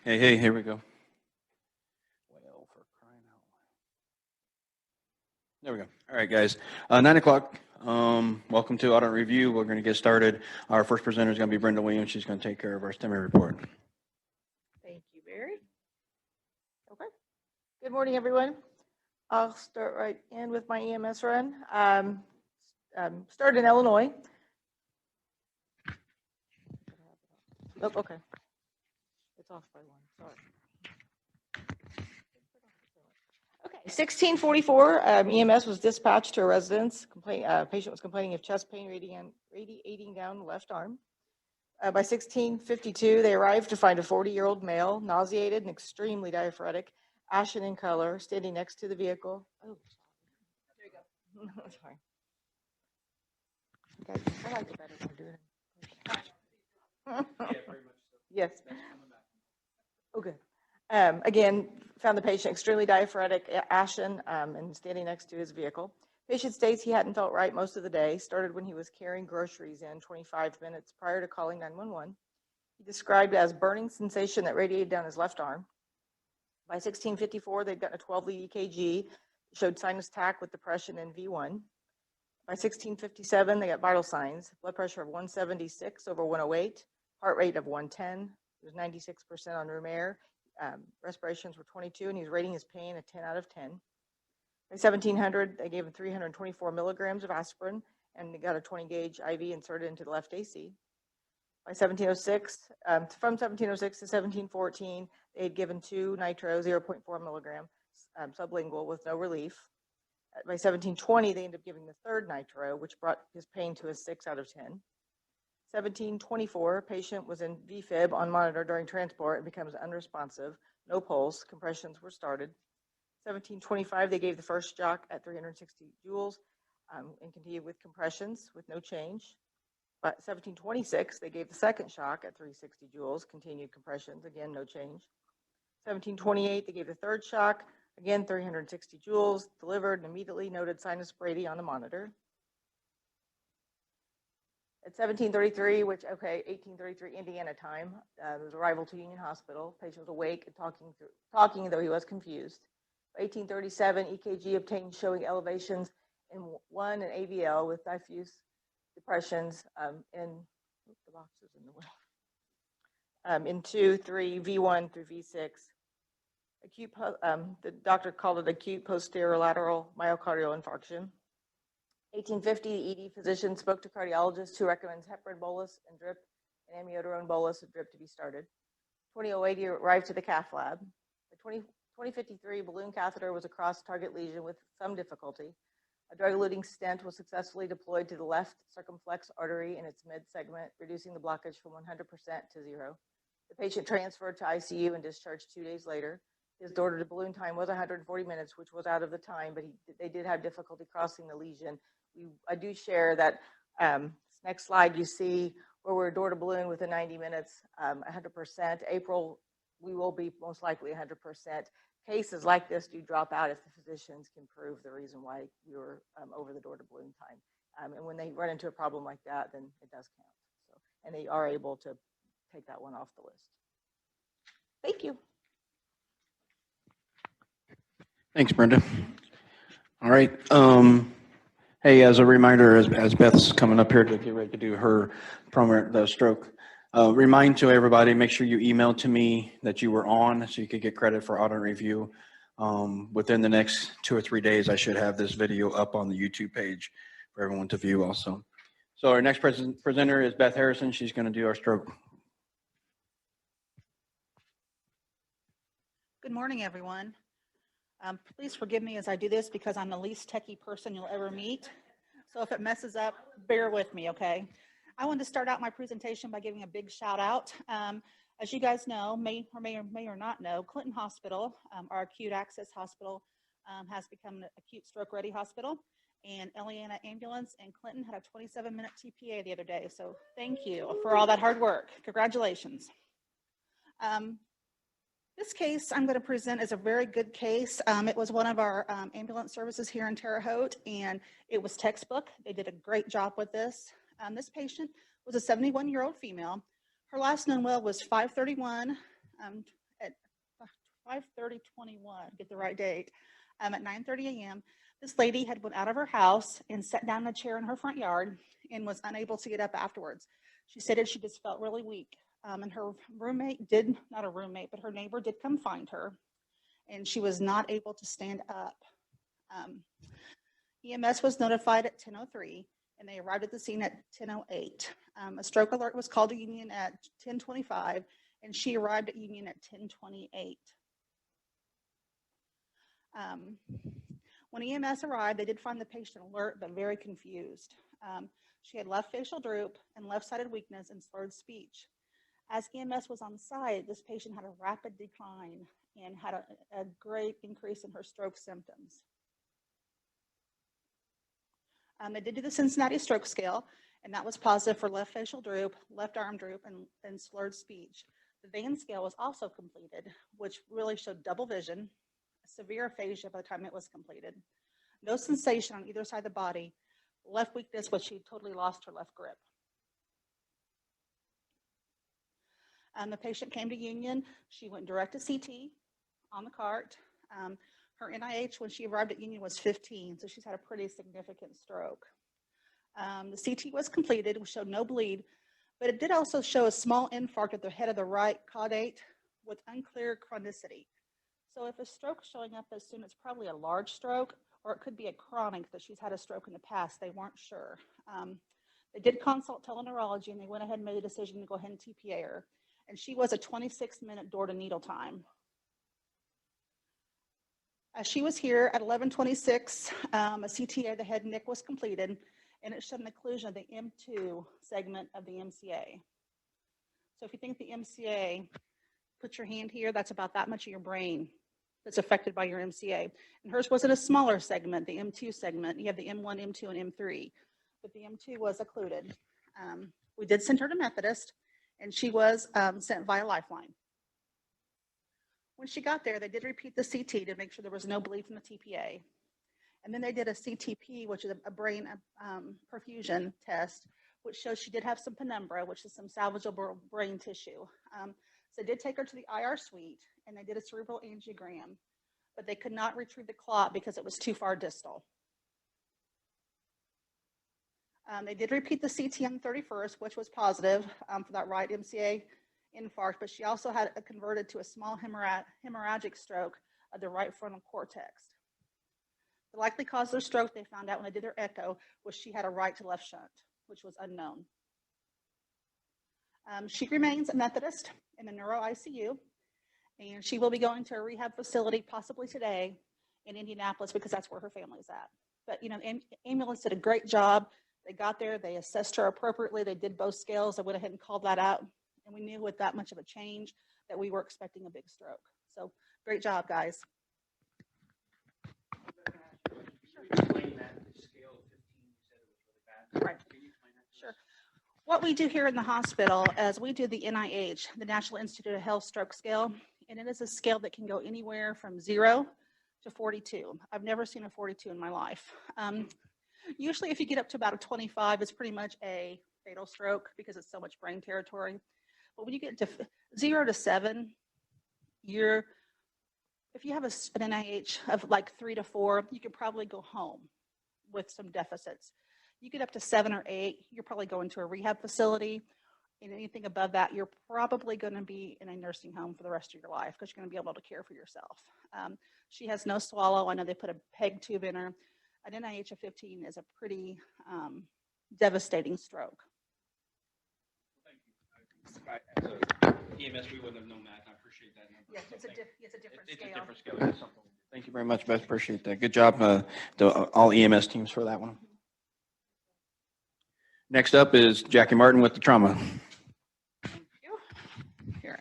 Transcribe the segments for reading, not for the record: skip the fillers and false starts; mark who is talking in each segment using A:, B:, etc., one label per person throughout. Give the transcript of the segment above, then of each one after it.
A: Hey, here we go. Well, for crying out loud. There we go. All right, guys. 9 o'clock. Welcome to Audit Review. We're going to get started. Our first presenter is going to be Brenda Williams. She's going to take care of our STEMI report.
B: Thank you, Barry. Okay. Good morning, everyone. I'll start right in with my EMS run. Started in Illinois. Oh, okay. It's off by one. Sorry. Okay. 1644. EMS was dispatched to a residence. Patient was complaining of chest pain radiating down the left arm. By 1652, they arrived to find a 40-year-old male, nauseated and extremely diaphoretic, ashen in color, standing next to the vehicle. Oh, there you go. Sorry. Okay, I like it better when we're doing it. Yeah, very much so. Yes. Okay. Again, found the patient extremely diaphoretic, ashen, and standing next to his vehicle. Patient states he hadn't felt right most of the day, started when he was carrying groceries in 25 minutes prior to calling 911. He described it as burning sensation that radiated down his left arm. By 1654, they'd gotten a 12-lead EKG, showed sinus tach with depression in V1. By 1657, they got vital signs, blood pressure of 176 over 108, heart rate of 110, it was 96% on room air, respirations were 22, and he was rating his pain a 10 out of 10. By 1700, they gave him 324 milligrams of aspirin, and they got a 20-gauge IV inserted into the left AC. By 1706, from 1706 to 1714, they had given 2 nitro, 0.4 milligram sublingual with no relief. By 1720, they ended up giving the 3rd nitro, which brought his pain to a 6 out of 10. 1724, patient was in VFib on monitor during transport and becomes unresponsive, no pulse, compressions were started. 1725, they gave the first shock at 360 joules and continued with compressions with no change. But 1726, they gave the second shock at 360 joules, continued compressions, again, no change. 1728, they gave the 3rd shock, again, 360 joules, delivered and immediately noted sinus brady on the monitor. At 1733, 1833 Indiana time, was arrival to Union Hospital. Patient was awake and talking, though he was confused. By 1837, EKG obtained showing elevations in 1 and AVL with diffuse depressions in 2, 3, V1 through V6. Acute, the doctor called it acute posterior lateral myocardial infarction. 1850, the ED physician spoke to cardiologist who recommends heparin bolus and drip and amiodarone bolus and drip to be started. 2008, he arrived to the cath lab. By 2053, balloon catheter was across target lesion with some difficulty. A drug-eluting stent was successfully deployed to the left circumflex artery in its mid-segment, reducing the blockage from 100% to 0. The patient transferred to ICU and discharged 2 days later. His door-to-balloon time was 140 minutes, which was out of the time, but they did have difficulty crossing the lesion. I do share that next slide you see where we're door-to-balloon within 90 minutes, 100%. April, we will be most likely 100%. Cases like this do drop out if the physicians can prove the reason why we were over the door-to-balloon time. And when they run into a problem like that, then it does count. So, and they are able to take that one off the list. Thank you.
A: Thanks, Brenda. All right. Hey, as a reminder, as Beth's coming up here to get ready to do her the stroke, remind to everybody, make sure you email to me that you were on so you could get credit for audit review. Within the next 2 or 3 days, I should have this video up on the YouTube page for everyone to view also. So our next presenter is Beth Harrison. She's going to do our stroke.
C: Good morning, everyone. Please forgive me as I do this because I'm the least techie person you'll ever meet. So if it messes up, bear with me, okay? I wanted to start out my presentation by giving a big shout out. As you guys know, may or not know, Clinton Hospital, our acute access hospital, has become an acute stroke ready hospital. And Eliana Ambulance in Clinton had a 27-minute TPA the other day. So thank you for all that hard work. Congratulations. This case I'm going to present is a very good case. It was one of our ambulance services here in Terre Haute, and it was textbook. They did a great job with this. This patient was a 71-year-old female. Her last known well was 5/31, at 5:30:21, get the right date, at 9:30 a.m., this lady had went out of her house and sat down in a chair in her front yard and was unable to get up afterwards. She stated she just felt really weak. And her roommate did, not a roommate, but her neighbor did come find her, and she was not able to stand up. EMS was notified at 10:03, and they arrived at the scene at 10:08. A stroke alert was called to Union at 10:25, and she arrived at Union at 10:28. When EMS arrived, they did find the patient alert but very confused. She had left facial droop and left-sided weakness and slurred speech. As EMS was on site, this patient had a rapid decline and had a great increase in her stroke symptoms. They did do the Cincinnati stroke scale, and that was positive for left facial droop, left arm droop, and slurred speech. The Van scale was also completed, which really showed double vision, severe aphasia by the time it was completed, no sensation on either side of the body, left weakness, which she totally lost her left grip. The patient came to Union. She went direct to CT on the cart. Her NIH when she arrived at Union was 15, so she's had a pretty significant stroke. The CT was completed, which showed no bleed, but it did also show a small infarct at the head of the right caudate with unclear chronicity. So if a stroke is showing up as soon, it's probably a large stroke, or it could be a chronic that she's had a stroke in the past. They weren't sure. They did consult teleneurology, and they went ahead and made a decision to go ahead and TPA her. And she was a 26-minute door-to-needle time. As she was here at 11:26, a CTA of the head and neck was completed, and it showed an occlusion of the M2 segment of the MCA. So if you think the MCA, put your hand here, that's about that much of your brain that's affected by your MCA. And hers wasn't a smaller segment, the M2 segment. You have the M1, M2, and M3, but the M2 was occluded. We did send her to Methodist, and she was sent via Lifeline. When she got there, they did repeat the CT to make sure there was no bleed from the TPA. And then they did a CTP, which is a brain perfusion test, which shows she did have some penumbra, which is some salvageable brain tissue. So they did take her to the IR suite, and they did a cerebral angiogram, but they could not retrieve the clot because it was too far distal. They did repeat the CT on the 31st, which was positive for that right MCA infarct, but she also had a converted to a small hemorrhagic stroke of the right frontal cortex. The likely cause of the stroke, they found out when they did their echo, was she had a right to left shunt, which was unknown. She remains at Methodist in the neuro ICU, and she will be going to a rehab facility possibly today in Indianapolis because that's where her family's at. But you know, the ambulance did a great job. They got there, they assessed her appropriately, they did both scales, they went ahead and called that out, and we knew with that much of a change that we were expecting a big stroke. So great job, guys. Right. Sure. What we do here in the hospital is we do the NIH, the National Institute of Health Stroke Scale, and it is a scale that can go anywhere from 0 to 42. I've never seen a 42 in my life. Usually if you get up to about a 25, it's pretty much a fatal stroke because it's so much brain territory. But when you get to 0 to 7, if you have an NIH of like 3 to 4, you could probably go home with some deficits. You get up to 7 or 8, you're probably going to a rehab facility. And anything above that, you're probably going to be in a nursing home for the rest of your life because you're going to be able to care for yourself. She has no swallow. I know they put a PEG tube in her. An NIH of 15 is a pretty devastating stroke.
A: As a EMS, we wouldn't have known that. I appreciate that number.
C: Yes, it's a different
A: It's
C: scale.
A: a different scale. It's something. Thank you very much, Beth. Appreciate that. Good job, all EMS teams for that one. Next up is Jackie Martin with the trauma.
C: Thank you. Here,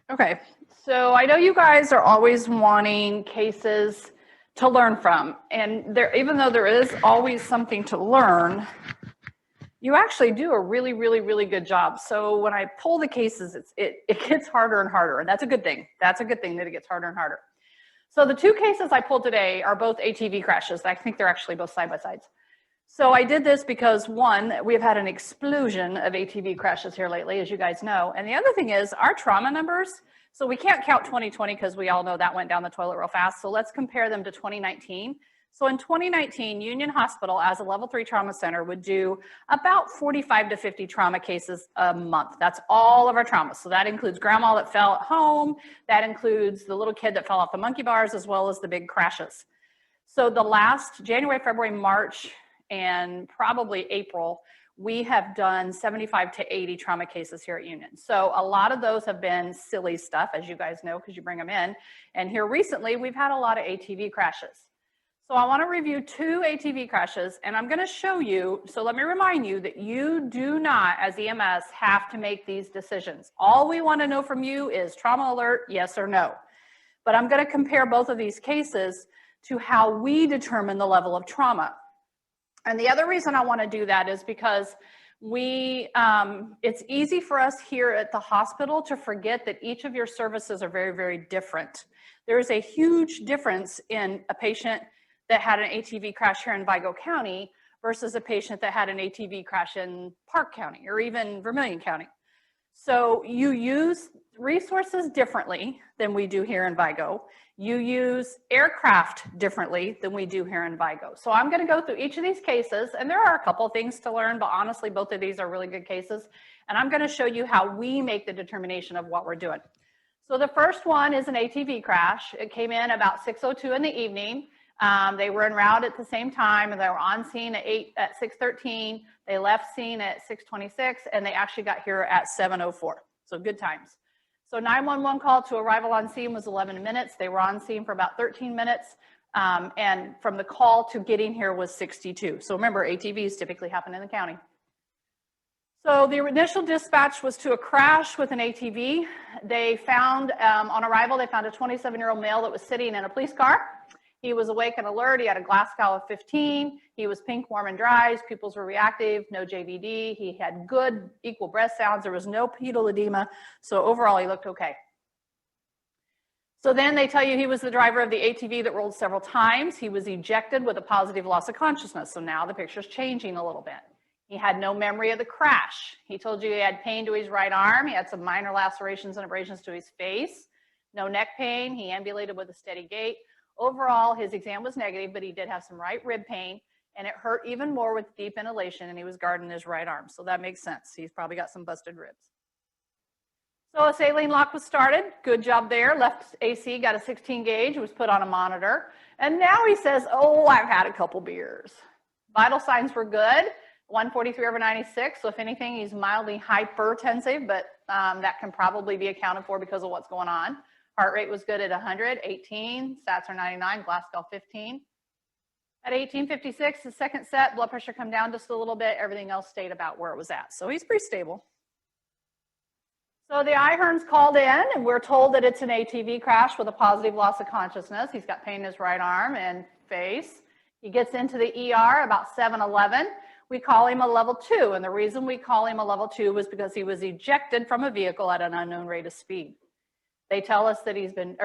D: Okay, so I know you guys are always wanting cases to learn from, and even though there is always something to learn, you actually do a really, really, really good job. So when I pull the cases, it gets harder and harder, and that's a good thing. That's a good thing that it gets harder and harder. So the two cases I pulled today are both ATV crashes. I think they're actually both side by sides. So I did this because, one, we've had an explosion of ATV crashes here lately, as you guys know. And the other thing is our trauma numbers. So we can't count 2020 because we all know that went down the toilet real fast. So let's compare them to 2019. So in 2019, Union Hospital as a level 3 trauma center would do about 45 to 50 trauma cases a month. That's all of our traumas. So that includes grandma that fell at home. That includes the little kid that fell off the monkey bars, as well as the big crashes. So the last January, February, March, and probably April, we have done 75 to 80 trauma cases here at Union. So a lot of those have been silly stuff, as you guys know, because you bring them in. And here recently, we've had a lot of ATV crashes. So I want to review 2 ATV crashes, and I'm going to show you, so let me remind you that you do not, as EMS, have to make these decisions. All we want to know from you is trauma alert, yes or no. But I'm going to compare both of these cases to how we determine the level of trauma. And the other reason I want to do that is because it's easy for us here at the hospital to forget that each of your services are very, very different. There is a huge difference in a patient that had an ATV crash here in Vigo County versus a patient that had an ATV crash in Park County or even Vermilion County. So you use resources differently than we do here in Vigo. You use aircraft differently than we do here in Vigo. So I'm going to go through each of these cases, and there are a couple of things to learn, but honestly, both of these are really good cases. And I'm going to show you how we make the determination of what we're doing. So the first one is an ATV crash. It came in about 6:02 in the evening. They were en route at the same time, and they were on scene at 6:13. They left scene at 6:26, and they actually got here at 7:04. So good times. So 911 call to arrival on scene was 11 minutes. They were on scene for about 13 minutes. And from the call to getting here was 62. So remember, ATVs typically happen in the county. So the initial dispatch was to a crash with an ATV. They found, on arrival, they found a 27-year-old male that was sitting in a police car. He was awake and alert. He had a Glasgow of 15. He was pink, warm, and dry. His pupils were reactive, no JVD. He had good equal breath sounds. There was no pedal edema. So overall, he looked okay. So then they tell you he was the driver of the ATV that rolled several times. He was ejected with a positive loss of consciousness. So now the picture's changing a little bit. He had no memory of the crash. He told you he had pain to his right arm. He had some minor lacerations and abrasions to his face. No neck pain. He ambulated with a steady gait. Overall, his exam was negative, but he did have some right rib pain, and it hurt even more with deep inhalation, and he was guarding his right arm. So that makes sense. He's probably got some busted ribs. So a saline lock was started. Good job there. Left AC got a 16 gauge. It was put on a monitor. And now he says, oh, I've had a couple beers. Vital signs were good. 143/96. So if anything, he's mildly hypertensive, but that can probably be accounted for because of what's going on. Heart rate was good at 100, 18, stats are 99, Glasgow 15. At 18:56, the second set, blood pressure come down just a little bit. Everything else stayed about where it was at. So he's pretty stable. So the IHERN's called in, and we're told that it's an ATV crash with a positive loss of consciousness. He's got pain in his right arm and face. He gets into the ER about 7:11. We call him a level 2, and the reason we call him a level 2 was because he was ejected from a vehicle at an unknown rate of speed. They tell us that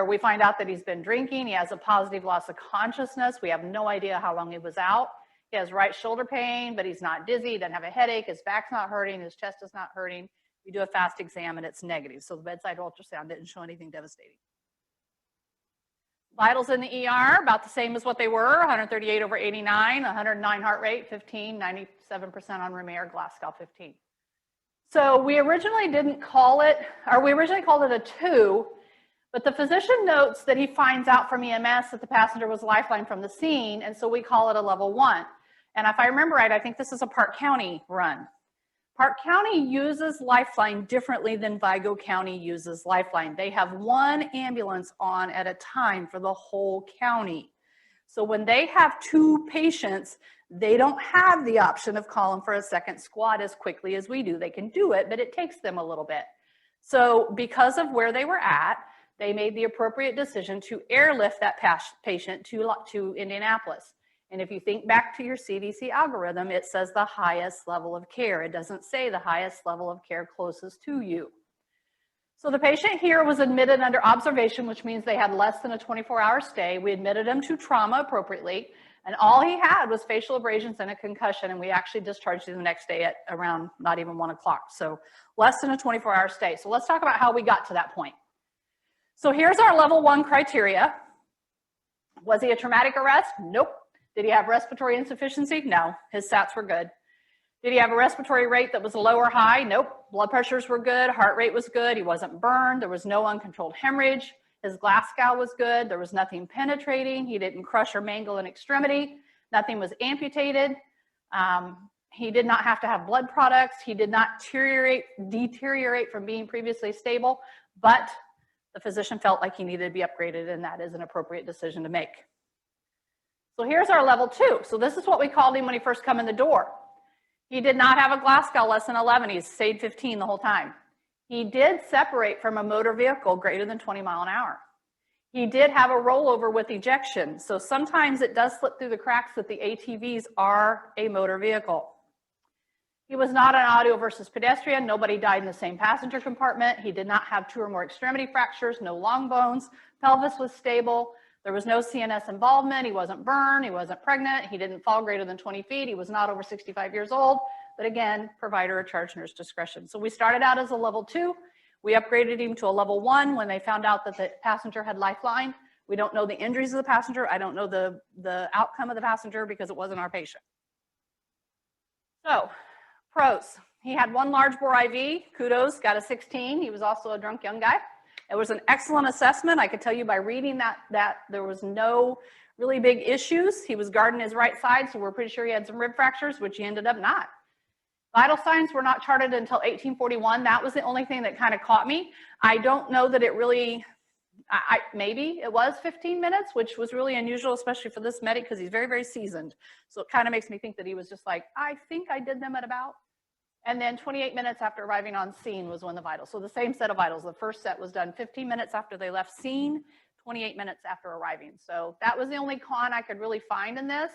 D: we find out that he's been drinking. He has a positive loss of consciousness. We have no idea how long he was out. He has right shoulder pain, but he's not dizzy. He doesn't have a headache. His back's not hurting. His chest is not hurting. We do a fast exam and it's negative. So the bedside ultrasound didn't show anything devastating. Vitals in the ER, about the same as what they were, 138/89, 109 heart rate, 15, 97% on room air, Glasgow 15. So we originally called it a 2, but the physician notes that he finds out from EMS that the passenger was lifeline from the scene, and so we call it a level 1. And if I remember right, I think this is a Park County run. Park County uses Lifeline differently than Vigo County uses Lifeline. They have one ambulance on at a time for the whole county. So when they have 2 patients, they don't have the option of calling for a second squad as quickly as we do. They can do it, but it takes them a little bit. So because of where they were at, they made the appropriate decision to airlift that patient to Indianapolis. And if you think back to your CDC algorithm, it says the highest level of care. It doesn't say the highest level of care closest to you. So the patient here was admitted under observation, which means they had less than a 24-hour stay. We admitted them to trauma appropriately. And all he had was facial abrasions and a concussion, and we actually discharged him the next day at around not even 1 o'clock. So less than a 24-hour stay. So let's talk about how we got to that point. So here's our level 1 criteria. Was he a traumatic arrest? Nope. Did he have respiratory insufficiency? No. His SATs were good. Did he have a respiratory rate that was low or high? Nope. Blood pressures were good. Heart rate was good. He wasn't burned. There was no uncontrolled hemorrhage. His Glasgow was good. There was nothing penetrating. He didn't crush or mangle an extremity. Nothing was amputated. He did not have to have blood products. He did not deteriorate from being previously stable, but the physician felt like he needed to be upgraded, and that is an appropriate decision to make. So here's our level 2. So this is what we called him when he first come in the door. He did not have a Glasgow less than 11. He stayed 15 the whole time. He did separate from a motor vehicle greater than 20 miles an hour. He did have a rollover with ejection. So sometimes it does slip through the cracks that the ATVs are a motor vehicle. He was not an auto versus pedestrian. Nobody died in the same passenger compartment. He did not have 2 or more extremity fractures, no long bones. Pelvis was stable. There was no CNS involvement. He wasn't burned. He wasn't pregnant. He didn't fall greater than 20 feet. He was not over 65 years old. But again, provider or charge nurse discretion. So we started out as a level 2. We upgraded him to a level 1 when they found out that the passenger had lifeline. We don't know the injuries of the passenger. I don't know the outcome of the passenger because it wasn't our patient. So, pros. He had 1 large bore IV. Kudos, got a 16. He was also a drunk young guy. It was an excellent assessment. I could tell you by reading that there was no really big issues. He was guarding his right side, so we're pretty sure he had some rib fractures, which he ended up not. Vital signs were not charted until 1841. That was the only thing that kind of caught me. I don't know that it really, maybe it was 15 minutes, which was really unusual, especially for this medic, because he's very, very seasoned. So it kind of makes me think that he was just like, I think I did them at about. And then 28 minutes after arriving on scene was when the vitals. So the same set of vitals. The first set was done 15 minutes after they left scene, 28 minutes after arriving. So that was the only con I could really find in this,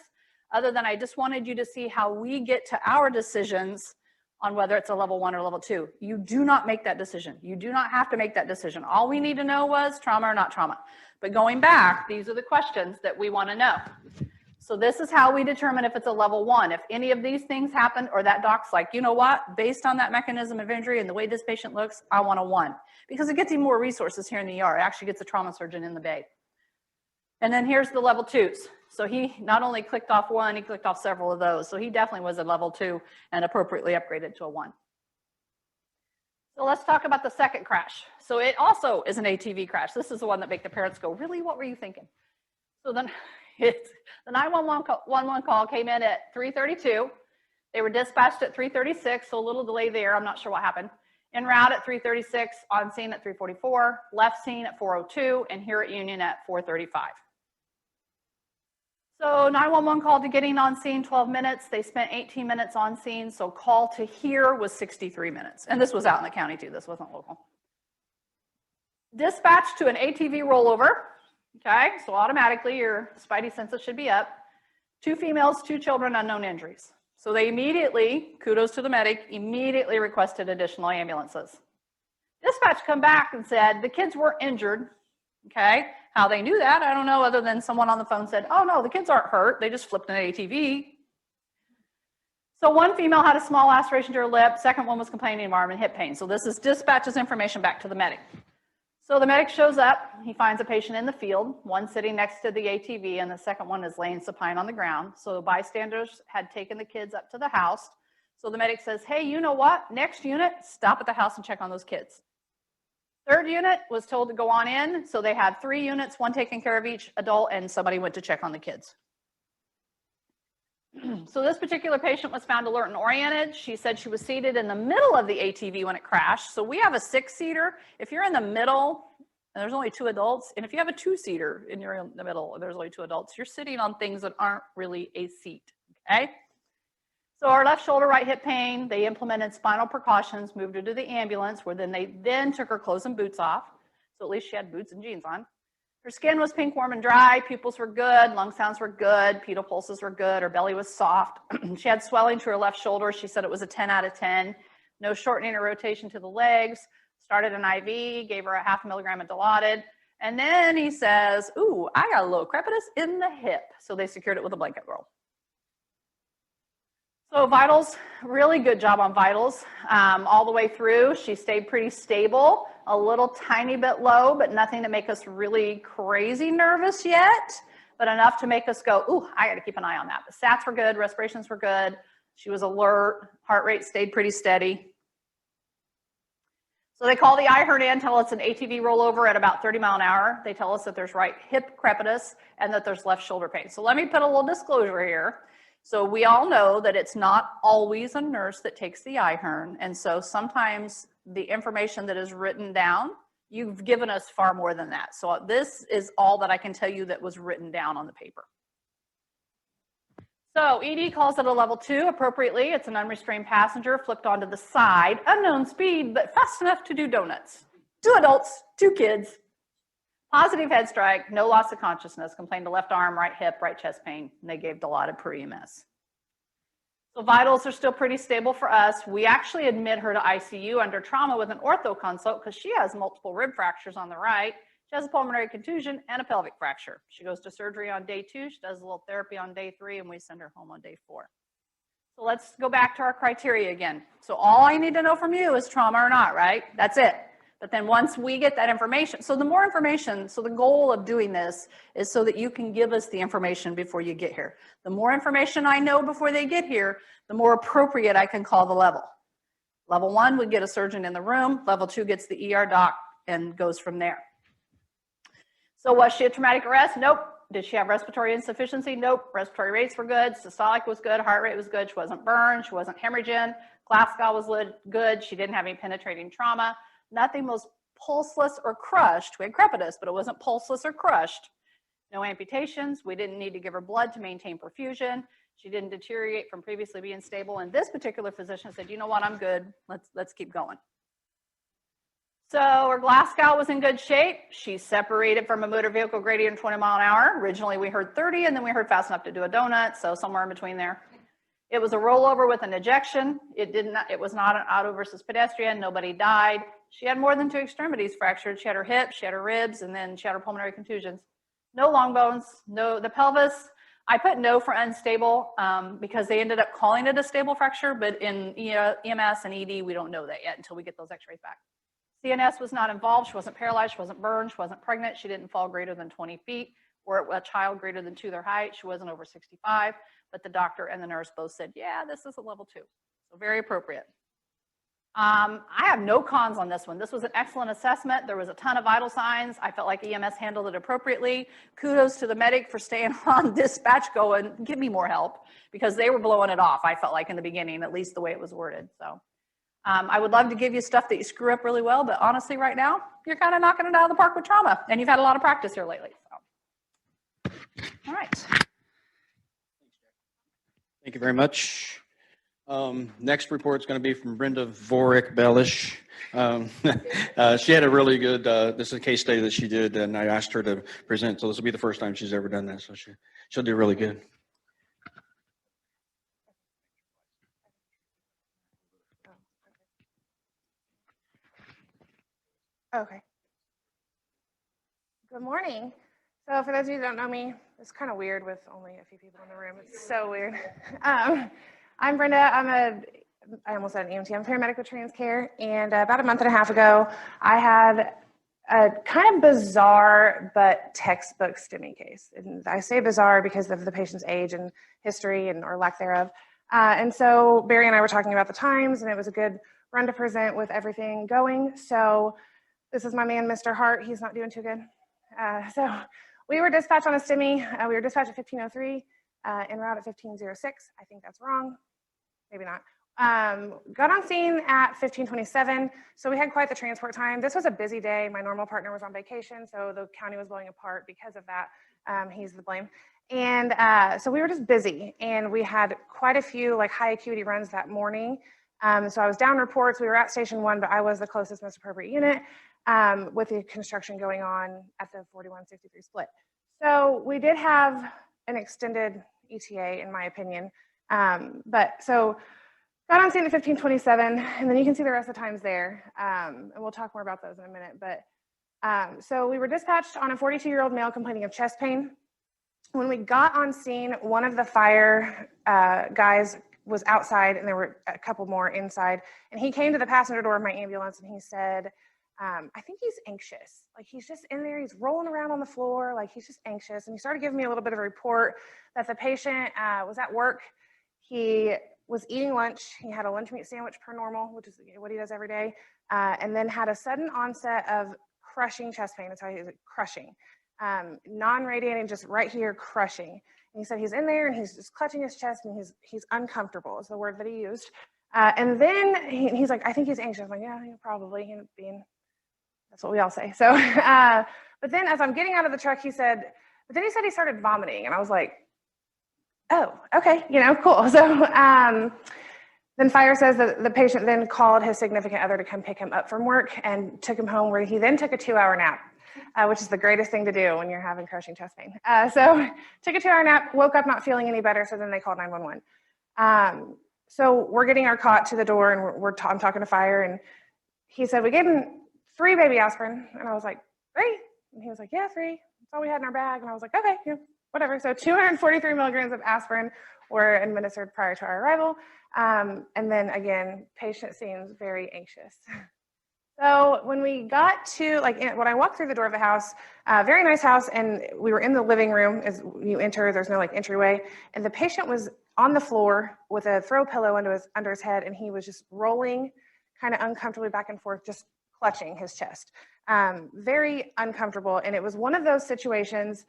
D: other than I just wanted you to see how we get to our decisions on whether it's a level 1 or level 2. You do not make that decision. You do not have to make that decision. All we need to know was trauma or not trauma. But going back, these are the questions that we want to know. So this is how we determine if it's a level 1. If any of these things happen, or that doc's like, you know what, based on that mechanism of injury and the way this patient looks, I want a 1. Because it gets him more resources here in the ER. It actually gets a trauma surgeon in the bay. And then here's the level 2s. So he not only clicked off 1, he clicked off several of those. So he definitely was a level 2 and appropriately upgraded to a 1. So let's talk about the second crash. So it also is an ATV crash. This is the one that make the parents go, really, what were you thinking? So then the 911 call came in at 3:32. They were dispatched at 3:36, so a little delay there. I'm not sure what happened. En route at 3:36, on scene at 3:44, left scene at 4:02, and here at Union at 4:35. So 911 called to getting on scene 12 minutes. They spent 18 minutes on scene, so call to here was 63 minutes. And this was out in the county too, this wasn't local. Dispatch to an ATV rollover. Okay, so automatically your spidey senses should be up. 2 females, 2 children, unknown injuries. So they immediately, kudos to the medic, immediately requested additional ambulances. Dispatch come back and said the kids were injured. Okay, how they knew that, I don't know, other than someone on the phone said, oh no, the kids aren't hurt, they just flipped an ATV. So 1 female had a small laceration to her lip, 2nd one was complaining of arm and hip pain. So this is dispatch's information back to the medic. So the medic shows up, he finds a patient in the field, 1 sitting next to the ATV and the 2nd one is laying supine on the ground. So the bystanders had taken the kids up to the house. So the medic says, hey, you know what, next unit, stop at the house and check on those kids. 3rd unit was told to go on in, so they had 3 units, 1 taking care of each adult, and somebody went to check on the kids. So this particular patient was found alert and oriented. She said she was seated in the middle of the ATV when it crashed. So we have a 6-seater. If you're in the middle, and there's only 2 adults, and if you have a 2-seater and you're in the middle and there's only 2 adults, you're sitting on things that aren't really a seat, okay? So our left shoulder, right hip pain, they implemented spinal precautions, moved her to the ambulance, where they then took her clothes and boots off. So at least she had boots and jeans on. Her skin was pink, warm, and dry. Pupils were good. Lung sounds were good. Pedal pulses were good. Her belly was soft. She had swelling to her left shoulder. She said it was a 10 out of 10. No shortening or rotation to the legs. Started an IV, gave her a 0.5 milligram of Dilaudid. And then he says, ooh, I got a little crepitus in the hip. So they secured it with a blanket roll. So vitals, really good job on vitals. All the way through, she stayed pretty stable, a little tiny bit low, but nothing to make us really crazy nervous yet, but enough to make us go, ooh, I got to keep an eye on that. The stats were good, respirations were good. She was alert, heart rate stayed pretty steady. So they call the IHERT in, tell us an ATV rollover at about 30 mile an hour. They tell us that there's right hip crepitus and that there's left shoulder pain. So let me put a little disclosure here. So we all know that it's not always a nurse that takes the IHERT. And so sometimes the information that is written down, you've given us far more than that. So this is all that I can tell you that was written down on the paper. So ED calls it a level 2 appropriately. It's an unrestrained passenger flipped onto the side, unknown speed, but fast enough to do donuts. 2 adults, 2 kids, positive head strike, no loss of consciousness, complained to left arm, right hip, right chest pain, and they gave Dilaudid per EMS. So vitals are still pretty stable for us. We actually admit her to ICU under trauma with an ortho consult because she has multiple rib fractures on the right. She has a pulmonary contusion and a pelvic fracture. She goes to surgery on day 2. She does a little therapy on day 3, and we send her home on day 4. So let's go back to our criteria again. So all I need to know from you is trauma or not, right? That's it. But then once we get that information, so the more information, so the goal of doing this is so that you can give us the information before you get here. The more information I know before they get here, the more appropriate I can call the level. Level 1 would get a surgeon in the room. Level 2 gets the ER doc and goes from there. So was she a traumatic arrest? Nope. Did she have respiratory insufficiency? Nope. Respiratory rates were good. Systolic was good. Heart rate was good. She wasn't burned. She wasn't hemorrhaging. Glasgow was good. She didn't have any penetrating trauma. Nothing was pulseless or crushed. We had crepitus, but it wasn't pulseless or crushed. No amputations. We didn't need to give her blood to maintain perfusion. She didn't deteriorate from previously being stable. And this particular physician said, you know what, I'm good. Let's keep going. So her Glasgow was in good shape. She separated from a motor vehicle greater than 20 mile an hour. Originally we heard 30 and then we heard fast enough to do a donut. So somewhere in between there. It was a rollover with an ejection. It was not an auto versus pedestrian. Nobody died. She had more than 2 extremities fractured. She had her hip, she had her ribs, and then she had her pulmonary contusions. No long bones, no, the pelvis. I put no for unstable because they ended up calling it a stable fracture, but in EMS and ED, we don't know that yet until we get those x-rays back. CNS was not involved. She wasn't paralyzed. She wasn't burned. She wasn't pregnant. She didn't fall greater than 20 feet or a child greater than 2 their height. She wasn't over 65, but the doctor and the nurse both said, yeah, this is a level 2. So very appropriate. I have no cons on this one. This was an excellent assessment. There was a ton of vital signs. I felt like EMS handled it appropriately. Kudos to the medic for staying on dispatch going, give me more help, because they were blowing it off, I felt like in the beginning, at least the way it was worded. So I would love to give you stuff that you screw up really well, but honestly right now, you're kind of knocking it out of the park with trauma, and you've had a lot of practice here lately. So. All right.
A: Thank you very much. Next report is going to be from Brenda Vorick-Bellish. She had a really good, this is a case study that she did, and I asked her to present, so this will be the first time she's ever done this, so she'll do really good.
E: Okay. Good morning. So for those of you who don't know me, it's kind of weird with only a few people in the room. It's so weird. I'm Brenda. I almost said an EMT. I'm paramedic with TransCare. And about a month and a half ago, I had a kind of bizarre but textbook STEMI case. And I say bizarre because of the patient's age and history or lack thereof. And so Barry and I were talking about the times, and it was a good run to present with everything going. So this is my man, Mr. Hart. He's not doing too good. So we were dispatched on a STEMI. We were dispatched at 1503, en route at 1506. I think that's wrong. Maybe not. Got on scene at 1527. So we had quite the transport time. This was a busy day. My normal partner was on vacation, so the county was blowing apart because of that. He's the blame. And so we were just busy, and we had quite a few like high acuity runs that morning. So I was down reports. We were at station 1, but I was the closest most appropriate unit with the construction going on at the 4163 split. So we did have an extended ETA, in my opinion. But so got on scene at 1527, and then you can see the rest of the times there. And we'll talk more about those in a minute. But So we were dispatched on a 42-year-old male complaining of chest pain. When we got on scene, one of the fire guys was outside and there were a couple more inside. And he came to the passenger door of my ambulance and he said, I think he's anxious. Like he's just in there, he's rolling around on the floor, like he's just anxious. And he started giving me a little bit of a report that the patient was at work. He was eating lunch. He had a lunch meat sandwich per normal, which is what he does every day. And then had a sudden onset of crushing chest pain. That's how he is, crushing. Non-radiating, just right here, crushing. And he said he's in there and he's just clutching his chest and he's uncomfortable is the word that he used. And then he's like, I think he's anxious. I'm like, yeah, probably. That's what we all say. So, but then as I'm getting out of the truck, he said he started vomiting. And I was like, oh, okay, cool. So then fire says that the patient then called his significant other to come pick him up from work and took him home, where he then took a 2-hour nap. Which is the greatest thing to do when you're having crushing chest pain. So took a 2-hour nap, woke up not feeling any better, so then they called 911. So we're getting our cot to the door, and I'm talking to fire, and he said, we gave him 3 baby aspirin. And I was like, 3? And he was like, yeah, 3. That's all we had in our bag. And I was like, okay, yeah, whatever. So 243 milligrams of aspirin were administered prior to our arrival. And then again, patient seems very anxious. So when we got to, when I walked through the door of the house, very nice house, and we were in the living room. As you enter, there's no entryway, and the patient was on the floor with a throw pillow under his head, and he was just rolling kind of uncomfortably back and forth, just clutching his chest. Very uncomfortable, and it was one of those situations,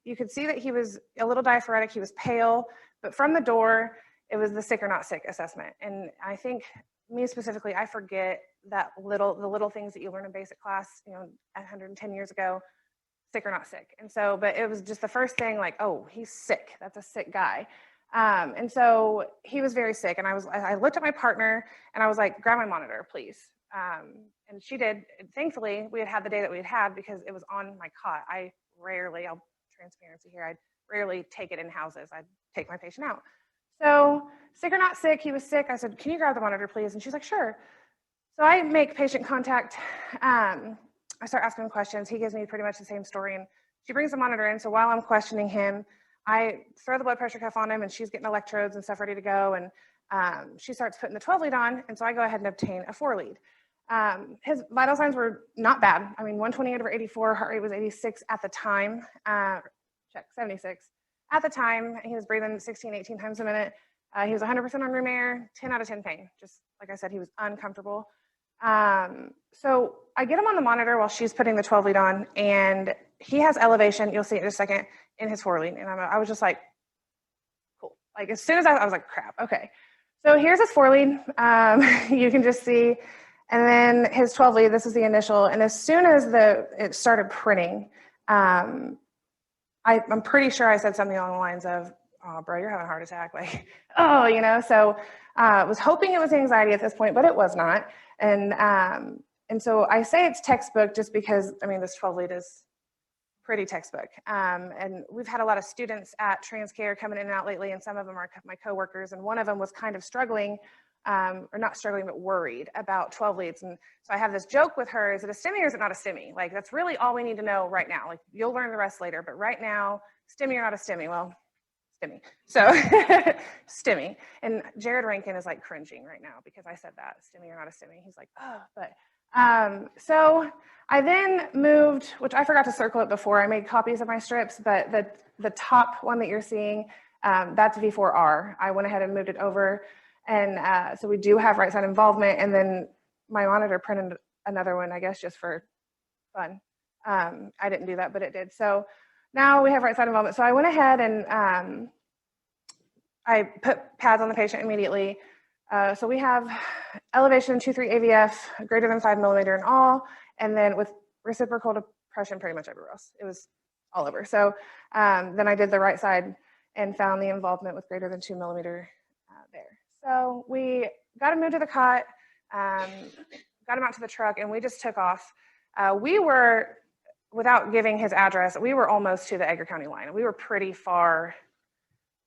E: you could see that he was a little diaphoretic, he was pale, but from the door, it was the sick or not sick assessment. And I think, me specifically, I forget the little things that you learn in basic class, 110 years ago, sick or not sick. And so, but it was just the first thing, like, oh, he's sick. That's a sick guy. And so he was very sick. And I looked at my partner and I was like, grab my monitor, please. And she did. Thankfully, we had the day that we had because it was on my cot. Transparency here, I'd rarely take it in houses. I'd take my patient out. So sick or not sick, he was sick. I said, can you grab the monitor, please? And she's like, sure. So I make patient contact. I start asking him questions. He gives me pretty much the same story. And she brings the monitor in. So while I'm questioning him, I throw the blood pressure cuff on him, and she's getting electrodes and stuff ready to go. And she starts putting the 12 lead on. And so I go ahead and obtain a 4 lead. His vital signs were not bad. 128/84, heart rate was 86 at the time. Check, 76. At the time, he was breathing 16, 18 times a minute. He was 100% on room air, 10 out of 10 pain. Just like I said, he was uncomfortable. So I get him on the monitor while she's putting the 12 lead on, and he has elevation, you'll see it in a second, in his 4 lead. And I was just like, cool. As soon as I was like, crap, okay. So here's his 4 lead. You can just see, and then his 12 lead, this is the initial. And as soon as it started printing, I'm pretty sure I said something along the lines of, oh, bro, you're having a heart attack. So I was hoping it was anxiety at this point, but it was not. And so I say it's textbook just because, this 12 lead is pretty textbook. And we've had a lot of students at TransCare coming in and out lately, and some of them are my coworkers, and one of them was kind of struggling, or not struggling, but worried about 12 leads. And so I have this joke with her, is it a STEMI or is it not a STEMI? That's really all we need to know right now. You'll learn the rest later, but right now, STEMI or not a STEMI? Well, STEMI. So STEMI. And Jared Rankin is cringing right now because I said that, STEMI or not a STEMI. He's like, oh, but so I then moved, which I forgot to circle it before. I made copies of my strips, but the top one that you're seeing, that's V4R. I went ahead and moved it over. And so we do have right side involvement. And then my monitor printed another one, I guess, just for fun. I didn't do that, but it did. So now we have right side involvement. So I went ahead and I put pads on the patient immediately. So we have elevation 2-3 AVF, greater than 5 millimeter in all, and then with reciprocal depression pretty much everywhere else. It was all over. So then I did the right side and found the involvement with greater than 2 millimeter there. So we got him moved to the cot, got him out to the truck, and we just took off. We were, without giving his address, we were almost to the Edgar County line. We were pretty far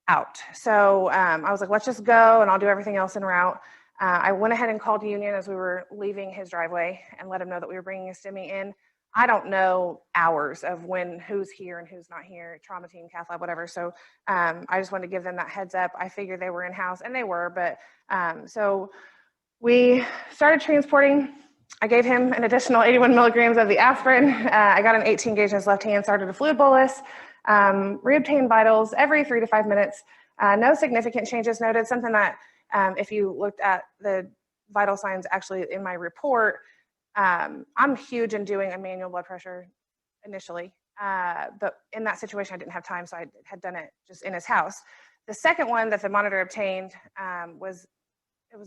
E: out. So I was like, let's just go and I'll do everything else en route. I went ahead and called Union as we were leaving his driveway and let him know that we were bringing a STEMI in. I don't know hours of when, who's here and who's not here, trauma team, cath lab, whatever. So I just wanted to give them that heads up. I figured they were in-house, and they were, but so we started transporting. I gave him an additional 81 milligrams of the aspirin. I got an 18 gauge in his left hand, started a fluid bolus, reobtained vitals every 3 to 5 minutes. No significant changes noted. Something that if you looked at the vital signs actually in my report, I'm huge in doing a manual blood pressure initially, but in that situation I didn't have time, so I had done it just in his house. The second one that the monitor obtained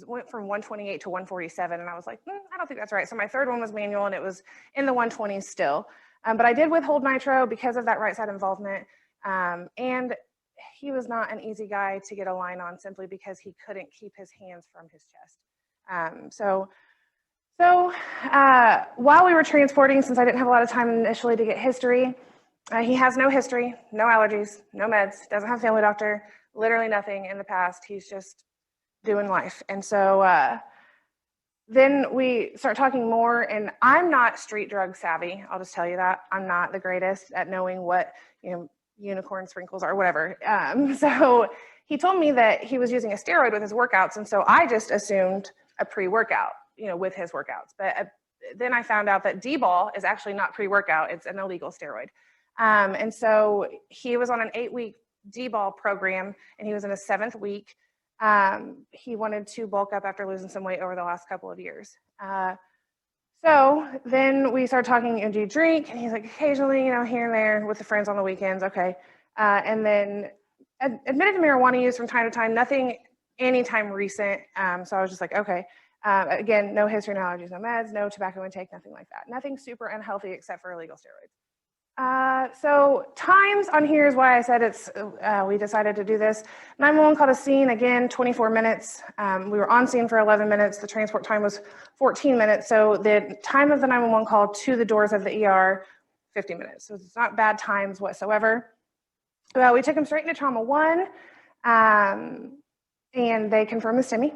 E: went from 128 to 147, and I was like, I don't think that's right. So my third one was manual, and it was in the 120s still. But I did withhold nitro because of that right side involvement, and he was not an easy guy to get a line on simply because he couldn't keep his hands from his chest. So while we were transporting, since I didn't have a lot of time initially to get history, he has no history, no allergies, no meds, doesn't have a family doctor, literally nothing in the past. He's just doing life. And so then we start talking more, and I'm not street drug savvy. I'll just tell you that. I'm not the greatest at knowing what, unicorn sprinkles are, whatever. So he told me that he was using a steroid with his workouts, and so I just assumed a pre-workout, with his workouts. But then I found out that D-ball is actually not pre-workout. It's an illegal steroid. And so he was on an 8-week D-ball program, and he was in a 7th week. He wanted to bulk up after losing some weight over the last couple of years. So then we started talking, do you drink? And he's like, occasionally, here and there with the friends on the weekends. Okay. And then admitted to marijuana use from time to time, nothing anytime recent. So I was just like, okay. Again, no history, no allergies, no meds, no tobacco intake, nothing like that. Nothing super unhealthy except for illegal steroids. So times on here is why I said we decided to do this. 911 called a scene, again, 24 minutes. We were on scene for 11 minutes. The transport time was 14 minutes. So the time of the 911 call to the doors of the ER, 50 minutes. So it's not bad times whatsoever. Well, we took him straight into trauma 1, and they confirmed the STEMI.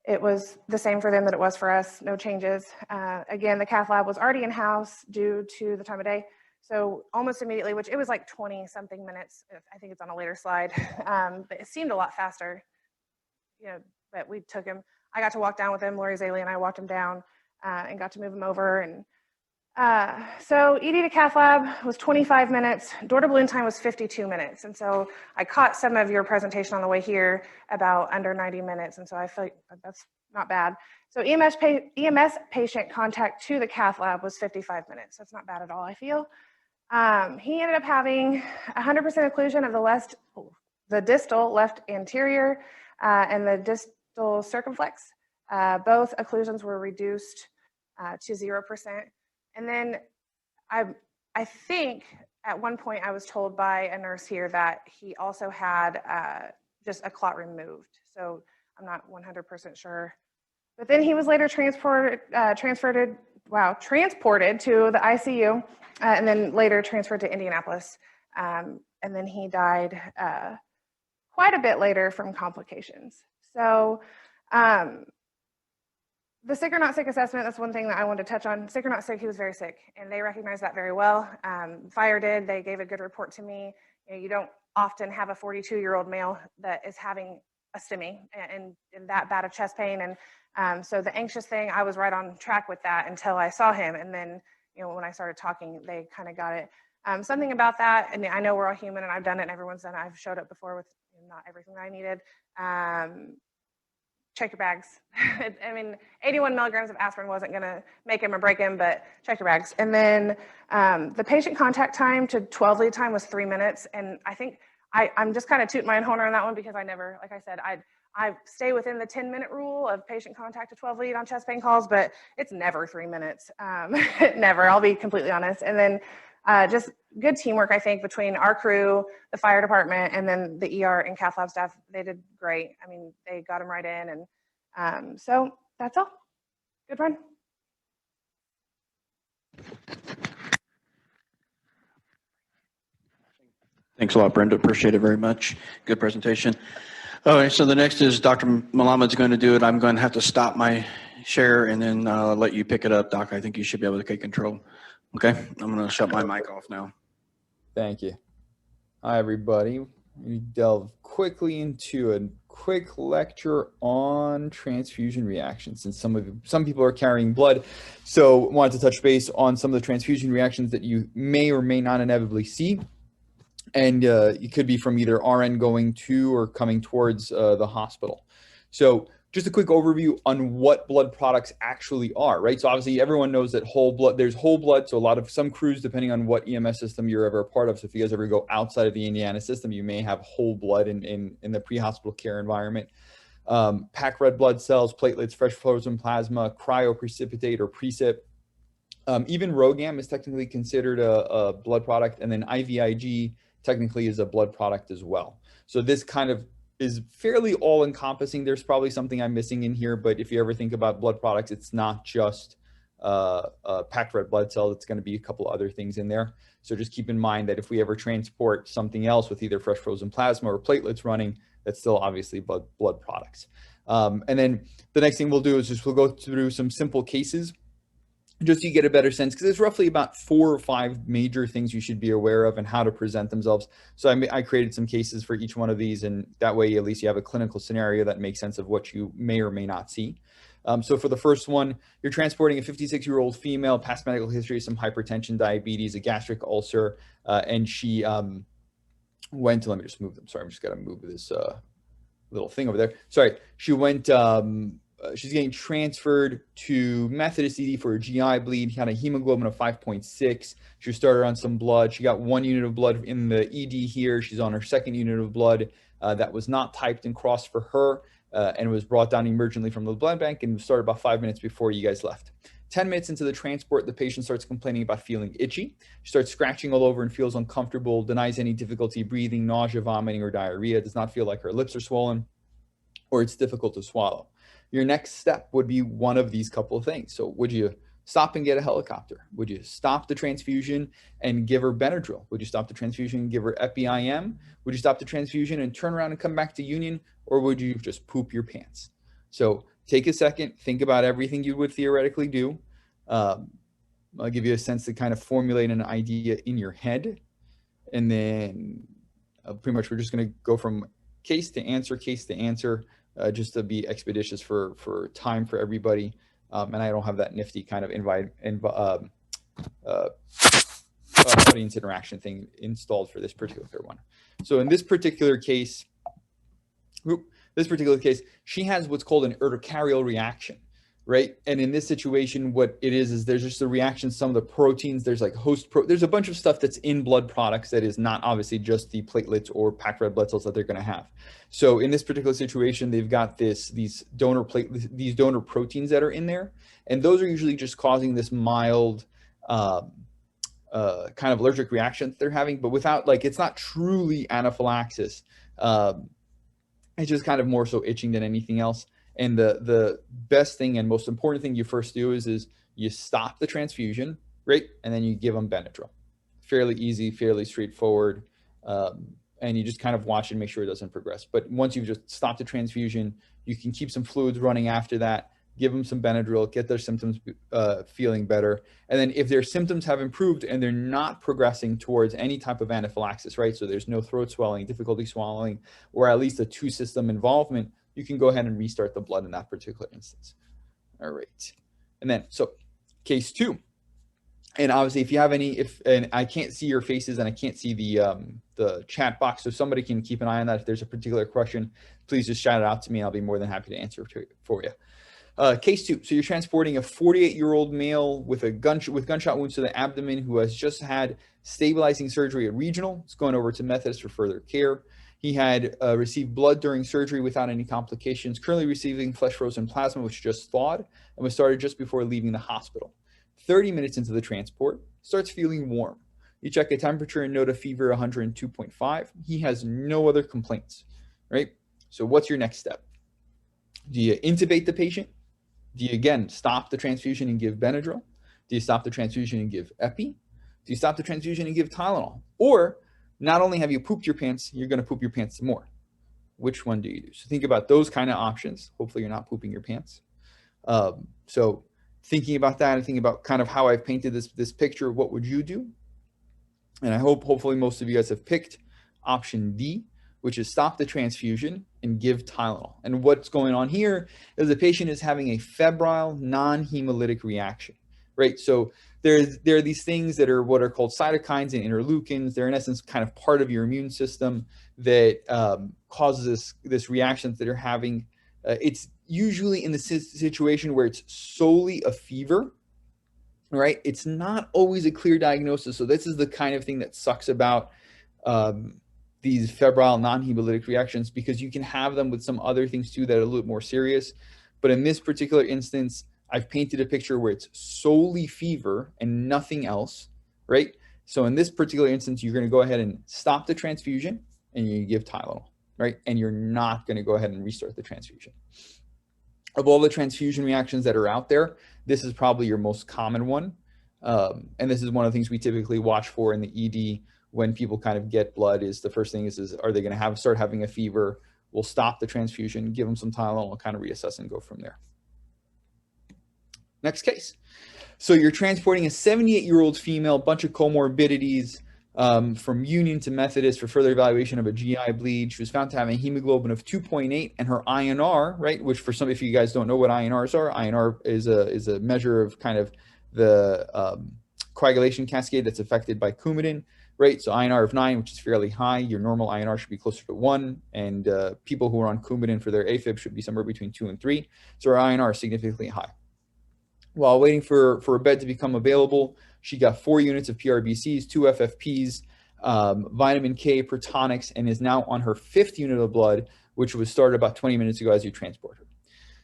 E: It was the same for them that it was for us, no changes. Again, the cath lab was already in-house due to the time of day. So almost immediately, which it was like 20 something minutes. I think it's on a later slide, but it seemed a lot faster, but we took him. I got to walk down with him. Lori Zaley and I walked him down and got to move him over. And so ED to cath lab was 25 minutes. Door to balloon time was 52 minutes. And so I caught some of your presentation on the way here about under 90 minutes. And so I feel like that's not bad. So EMS patient contact to the cath lab was 55 minutes. That's not bad at all, I feel. He ended up having 100% occlusion of the distal left anterior and the distal circumflex. Both occlusions were reduced to 0%. And then I think at one point I was told by a nurse here that he also had just a clot removed. So I'm not 100% sure. But then he was later transported to the ICU, and then later transferred to Indianapolis. And then he died quite a bit later from complications. So the sick or not sick assessment, that's one thing that I wanted to touch on. Sick or not sick, he was very sick, and they recognized that very well. Fire did, they gave a good report to me. You don't often have a 42-year-old male that is having a STEMI and that bad of chest pain. And so the anxious thing, I was right on track with that until I saw him. And then, when I started talking, they kind of got it. Something about that, and I know we're all human and I've done it and everyone's done it. I've showed up before with not everything that I needed. Check your bags. 81 milligrams of aspirin wasn't going to make him or break him, but check your bags. And then the patient contact time to 12 lead time was 3 minutes. And I think I'm just kind of tooting my own horn on that one because I never, like I said, I stay within the 10-minute rule of patient contact to 12 lead on chest pain calls, but it's never 3 minutes. Never, I'll be completely honest. And then just good teamwork, I think, between our crew, the fire department, and then the ER and cath lab staff. They did great. They got him right in. And so that's all. Good run.
A: Thanks a lot, Brenda. Appreciate it very much. Good presentation. All right, so the next is Dr. Malamad's going to do it. I'm going to have to stop my share and then let you pick it up, Doc. I think you should be able to take control. Okay, I'm going to shut my mic off now.
F: Thank you. Hi, everybody. We delve quickly into a quick lecture on transfusion reactions, since some people are carrying blood. So wanted to touch base on some of the transfusion reactions that you may or may not inevitably see. And it could be from either RN going to or coming towards the hospital. So just a quick overview on what blood products actually are, right? So obviously everyone knows that there's whole blood. So some crews, depending on what EMS system you're ever a part of. So if you guys ever go outside of the Indiana system, you may have whole blood in the pre-hospital care environment. Packed red blood cells, platelets, fresh frozen plasma, cryoprecipitate or precip. Even ROGAM is technically considered a blood product, and then IVIG technically is a blood product as well. So this kind of is fairly all-encompassing. There's probably something I'm missing in here, but if you ever think about blood products, it's not just packed red blood cells. It's going to be a couple other things in there. So just keep in mind that if we ever transport something else with either fresh frozen plasma or platelets running, that's still obviously blood products. And then the next thing we'll do is we'll go through some simple cases just so you get a better sense, because there's roughly about 4 or 5 major things you should be aware of and how to present themselves. So I created some cases for each one of these, and that way at least you have a clinical scenario that makes sense of what you may or may not see. So for the first one, you're transporting a 56-year-old female, past medical history of some hypertension, diabetes, a gastric ulcer, and she went to, let me just move them. Sorry, I'm just got to move this little thing over there. Sorry, she went, she's getting transferred to Methodist ED for a GI bleed. She had a hemoglobin of 5.6. She started on some blood. She got 1 unit of blood in the ED here. She's on her 2nd unit of blood that was not typed and crossed for her and was brought down emergently from the blood bank and started about 5 minutes before you guys left. 10 minutes into the transport, the patient starts complaining about feeling itchy. She starts scratching all over and feels uncomfortable, denies any difficulty breathing, nausea, vomiting, or diarrhea, does not feel like her lips are swollen, or it's difficult to swallow. Your next step would be one of these couple of things. So would you stop and get a helicopter? Would you stop the transfusion and give her Benadryl? Would you stop the transfusion and give her EpiIM? Would you stop the transfusion and turn around and come back to Union? Or would you just poop your pants? So take a second, think about everything you would theoretically do. I'll give you a sense to kind of formulate an idea in your head. And then pretty much we're just going to go from case to answer, just to be expeditious for time for everybody. And I don't have that nifty kind of audience interaction thing installed for this particular one. So in this particular case, she has what's called an urticarial reaction, right? And in this situation, what it is there's just a reaction, some of the proteins, there's like there's a bunch of stuff that's in blood products that is not obviously just the platelets or packed red blood cells that they're going to have. So in this particular situation, they've got these donor proteins that are in there, and those are usually just causing this mild kind of allergic reaction that they're having, but without, like, it's not truly anaphylaxis. It's just kind of more so itching than anything else. And the best thing and most important thing you first do is you stop the transfusion, right? And then you give them Benadryl. Fairly easy, fairly straightforward. And you just kind of watch and make sure it doesn't progress. But once you've just stopped the transfusion, you can keep some fluids running after that, give them some Benadryl, get their symptoms feeling better. And then if their symptoms have improved and they're not progressing towards any type of anaphylaxis, right? So there's no throat swelling, difficulty swallowing, or at least a 2-system involvement, you can go ahead and restart the blood in that particular instance. All right. And then, so case 2. And obviously if you have any, and I can't see your faces and I can't see the chat box, so somebody can keep an eye on that. If there's a particular question, please just shout it out to me. I'll be more than happy to answer for you. Case 2. So you're transporting a 48-year-old male with gunshot wounds to the abdomen who has just had stabilizing surgery at Regional. It's going over to Methodist for further care. He had received blood during surgery without any complications, currently receiving flesh frozen plasma, which just thawed, and was started just before leaving the hospital. 30 minutes into the transport, starts feeling warm. You check a temperature and note a fever 102.5. He has no other complaints, right? So what's your next step? Do you intubate the patient? Do you, again, stop the transfusion and give Benadryl? Do you stop the transfusion and give Epi? Do you stop the transfusion and give Tylenol? Or not only have you pooped your pants, you're going to poop your pants some more. Which one do you do? So think about those kind of options. Hopefully you're not pooping your pants. So thinking about that and thinking about kind of how I've painted this picture, what would you do? And I hopefully most of you guys have picked option D, which is stop the transfusion and give Tylenol. And what's going on here is the patient is having a febrile non-hemolytic reaction, right? So there are these things that are what are called cytokines and interleukins. They're in essence kind of part of your immune system that causes this reaction that they're having. It's usually in the situation where it's solely a fever, right? It's not always a clear diagnosis. So this is the kind of thing that sucks about these febrile non-hemolytic reactions, because you can have them with some other things too that are a little more serious. But in this particular instance, I've painted a picture where it's solely fever and nothing else, right? So in this particular instance, you're going to go ahead and stop the transfusion and you give Tylenol, right? And you're not going to go ahead and restart the transfusion. Of all the transfusion reactions that are out there, this is probably your most common one. And this is one of the things we typically watch for in the ED when people kind of get blood. Is the first thing is are they going to start having a fever? We'll stop the transfusion, give them some Tylenol, and kind of reassess and go from there. Next case. So you're transporting a 78-year-old female, bunch of comorbidities, from Union to Methodist for further evaluation of a GI bleed. She was found to have a hemoglobin of 2.8 and her INR, right, which for some, if you guys don't know what INRs are, INR is a measure of kind of the coagulation cascade that's affected by Coumadin, right? So INR of 9, which is fairly high. Your normal INR should be closer to 1, and people who are on Coumadin for their AFib should be somewhere between 2 and 3. So her INR is significantly high. While waiting for a bed to become available, she got 4 units of PRBCs, 2 FFPs, vitamin K, protonics, and is now on her 5th unit of blood, which was started about 20 minutes ago as you transport her.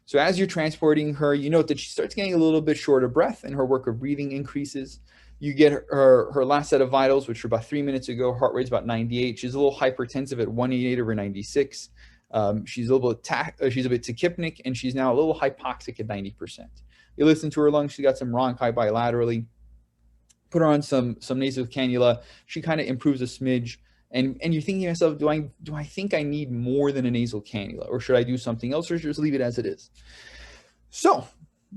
F: So as you're transporting her, you note that she starts getting a little bit short of breath and her work of breathing increases. You get her last set of vitals, which were about 3 minutes ago. Heart rate's about 98. She's a little hypertensive at 188 over 96. She's a little bit tachypnic, and she's now a little hypoxic at 90%. You listen to her lungs. She got some bronchi bilaterally. Put her on some nasal cannula. She kind of improves a smidge. And you're thinking to yourself, do I think I need more than a nasal cannula, or should I do something else, or just leave it as it is? So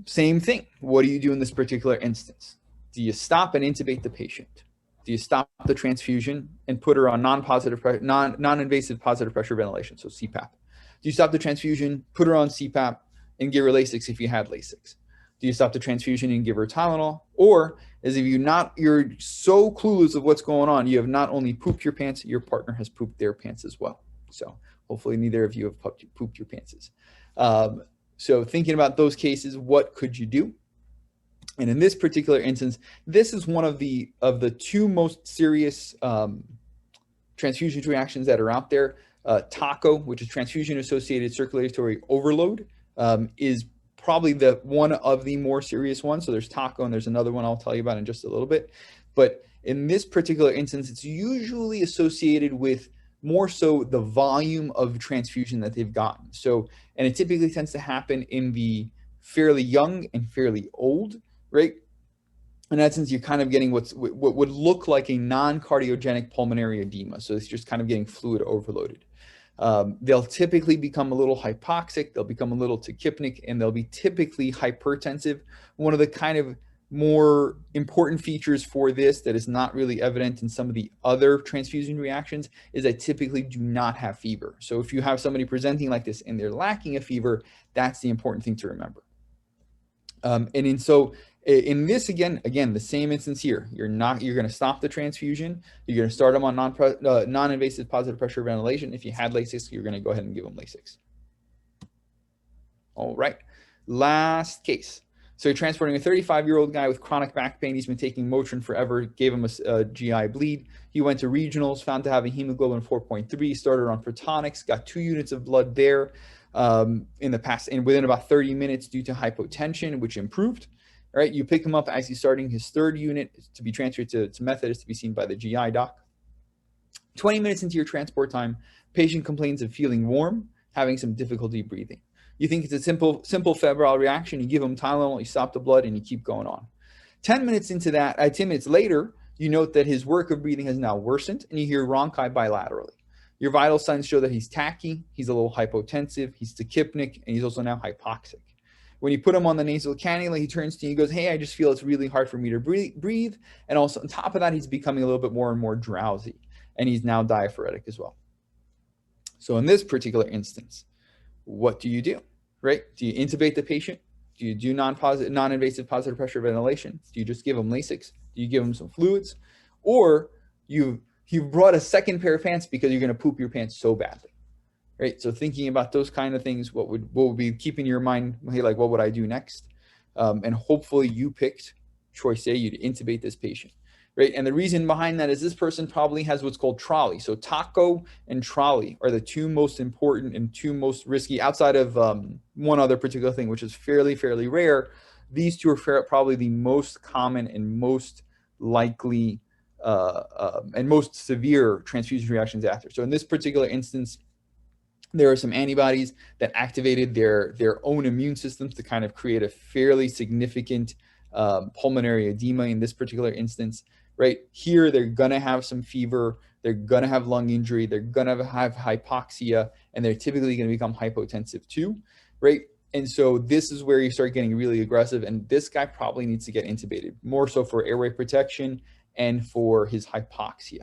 F: same thing. What do you do in this particular instance? Do you stop and intubate the patient? Do you stop the transfusion and put her on non-invasive positive pressure ventilation, so CPAP? Do you stop the transfusion, put her on CPAP, and give her Lasix if you had Lasix? Do you stop the transfusion and give her Tylenol? Or as if you're so clueless of what's going on, you have not only pooped your pants, your partner has pooped their pants as well. So hopefully neither of you have pooped your pantses. So thinking about those cases, what could you do? And in this particular instance, this is one of the 2 most serious transfusion reactions that are out there. TACO, which is transfusion-associated circulatory overload, is probably one of the more serious ones. So there's TACO, and there's another one I'll tell you about in just a little bit. But in this particular instance, it's usually associated with more so the volume of transfusion that they've gotten. So, and it typically tends to happen in the fairly young and fairly old, right? In that sense, you're kind of getting what would look like a non-cardiogenic pulmonary edema. So it's just kind of getting fluid overloaded. They'll typically become a little hypoxic, they'll become a little tachypnic, and they'll be typically hypertensive. One of the kind of more important features for this that is not really evident in some of the other transfusion reactions is that typically do not have fever. So if you have somebody presenting like this and they're lacking a fever, that's the important thing to remember. In this, again, the same instance here, you're going to stop the transfusion. You're going to start them on non-invasive positive pressure ventilation. If you had Lasix, you're going to go ahead and give them Lasix. All right, last case. So you're transporting a 35-year-old guy with chronic back pain. He's been taking Motrin forever, gave him a GI bleed. He went to regionals, found to have a hemoglobin 4.3, started on protonics, got 2 units of blood there in the past, and within about 30 minutes due to hypotension, which improved. All right, you pick him up as he's starting his 3rd unit to be transferred to Methodist to be seen by the GI doc. 20 minutes into your transport time, patient complains of feeling warm, having some difficulty breathing. You think it's a simple febrile reaction. You give him Tylenol, you stop the blood, and you keep going on. 10 minutes into that, 10 minutes later, you note that his work of breathing has now worsened, and you hear bronchi bilaterally. Your vital signs show that he's tachy, he's a little hypotensive, he's tachypnic, and he's also now hypoxic. When you put him on the nasal cannula, he turns to you and goes, hey, I just feel it's really hard for me to breathe. And also on top of that, he's becoming a little bit more and more drowsy, and he's now diaphoretic as well. So in this particular instance, what do? Right? Do you intubate the patient? Do you do non-invasive positive pressure ventilation? Do you just give them Lasix? Do you give them some fluids? Or you've brought a second pair of pants because you're going to poop your pants so badly, right? So thinking about those kind of things, what would be keeping your mind, hey, like, what would I do next? And hopefully you picked choice A, you'd intubate this patient, right? And the reason behind that is this person probably has what's called trolley. So taco and trolley are the two most important and two most risky, outside of one other particular thing, which is fairly rare. These two are probably the most common and most likely and most severe transfusion reactions after. So in this particular instance, there are some antibodies that activated their own immune systems to kind of create a fairly significant pulmonary edema in this particular instance. Right here, they're going to have some fever, they're going to have lung injury, they're going to have hypoxia, and they're typically going to become hypotensive too, right? And so this is where you start getting really aggressive, and this guy probably needs to get intubated, more so for airway protection and for his hypoxia,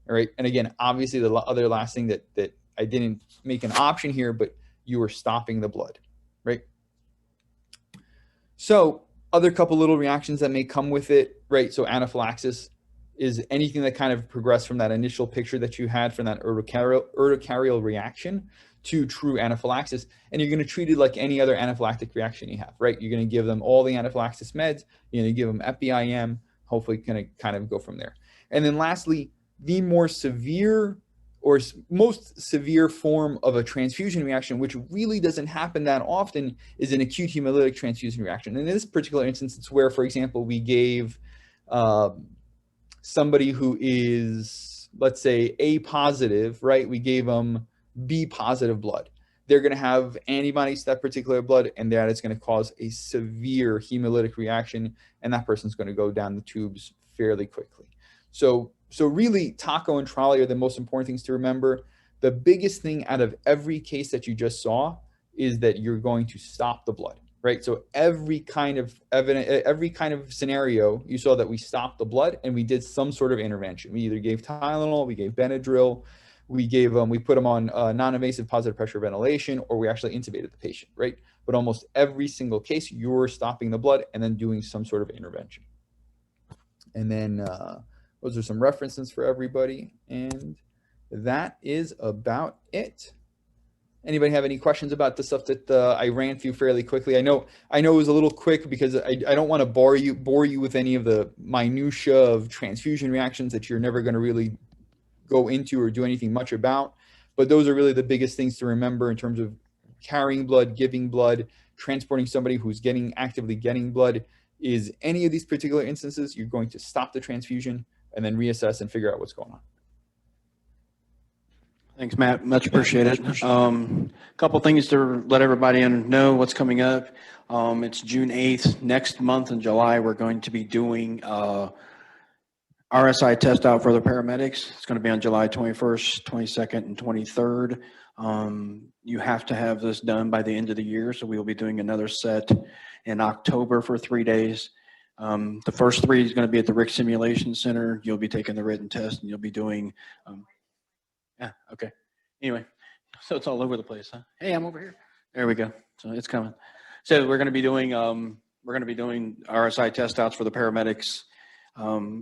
F: all right? And again, obviously the other last thing that I didn't make an option here, but you were stopping the blood, right? So other couple little reactions that may come with it, right? So anaphylaxis is anything that kind of progressed from that initial picture that you had from that urticarial reaction to true anaphylaxis. And you're going to treat it like any other anaphylactic reaction you have, right? You're going to give them all the anaphylaxis meds. You're going to give them EpiIM, hopefully going to kind of go from there. And then lastly, the more severe or most severe form of a transfusion reaction, which really doesn't happen that often, is an acute hemolytic transfusion reaction. And in this particular instance, it's where, for example, we gave somebody who is, let's say, A positive, right? We gave them B positive blood. They're going to have antibodies to that particular blood, and that is going to cause a severe hemolytic reaction, and that person's going to go down the tubes fairly quickly. So really, taco and trolley are the most important things to remember. The biggest thing out of every case that you just saw is that you're going to stop the blood, right? So every kind of scenario, you saw that we stopped the blood and we did some sort of intervention. We either gave Tylenol, we gave Benadryl, we put them on non-invasive positive pressure ventilation, or we actually intubated the patient, right? But almost every single case, you're stopping the blood and then doing some sort of intervention. And then those are some references for everybody. And that is about it. Anybody have any questions about the stuff that I ran through fairly quickly? I know it was a little quick because I don't want to bore you with any of the minutia of transfusion reactions that you're never going to really go into or do anything much about. But those are really the biggest things to remember in terms of carrying blood, giving blood, transporting somebody who's actively getting blood. Is any of these particular instances, you're going to stop the transfusion and then reassess and figure out what's going on.
A: Thanks, Matt. Much appreciated. Couple things to let everybody know what's coming up. It's June 8th. Next month in July, we're going to be doing RSI test out for the paramedics. It's going to be on July 21st, 22nd, and 23rd. You have to have this done by the end of the year, so we'll be doing another set in October for 3 days. The first 3 is going to be at the Rick Simulation Center. You'll be taking the written test, and you'll be doing, yeah, okay. Anyway, so it's all over the place, huh? Hey, I'm over here. There we go. So it's coming. So we're going to be doing RSI test outs for the paramedics.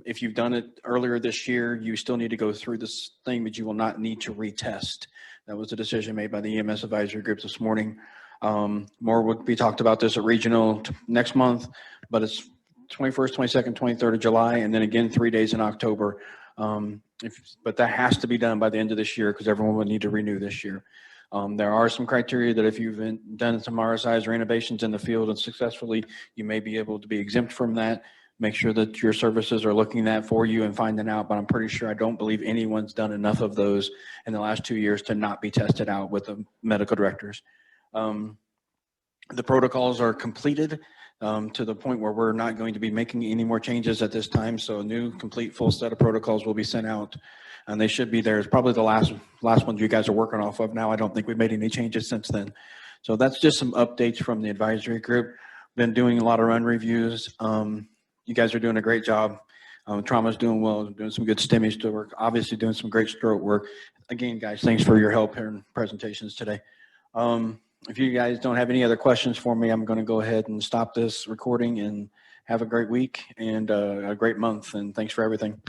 A: If you've done it earlier this year, you still need to go through this thing, but you will not need to retest. That was a decision made by the EMS advisory group this morning. More would be talked about this at regional next month, but it's 21st, 22nd, 23rd of July, and then again 3 days in October. But that has to be done by the end of this year because everyone will need to renew this year. There are some criteria that if you've done some RSIs or innovations in the field and successfully, you may be able to be exempt from that. Make sure that your services are looking that for you and finding out, but I'm pretty sure I don't believe anyone's done enough of those in the last 2 years to not be tested out with the medical directors. The protocols are completed to the point where we're not going to be making any more changes at this time. So a new complete full set of protocols will be sent out and they should be there. It's probably the last ones you guys are working off of now. I don't think we've made any changes since then. So that's just some updates from the advisory group. Been doing a lot of run reviews. You guys are doing a great job. Trauma's doing well, doing some good STEMI still work, obviously doing some great stroke work. Again, guys, thanks for your help here in presentations today. If you guys don't have any other questions for me, I'm going to go ahead and stop this recording and have a great week and a great month. And thanks for everything.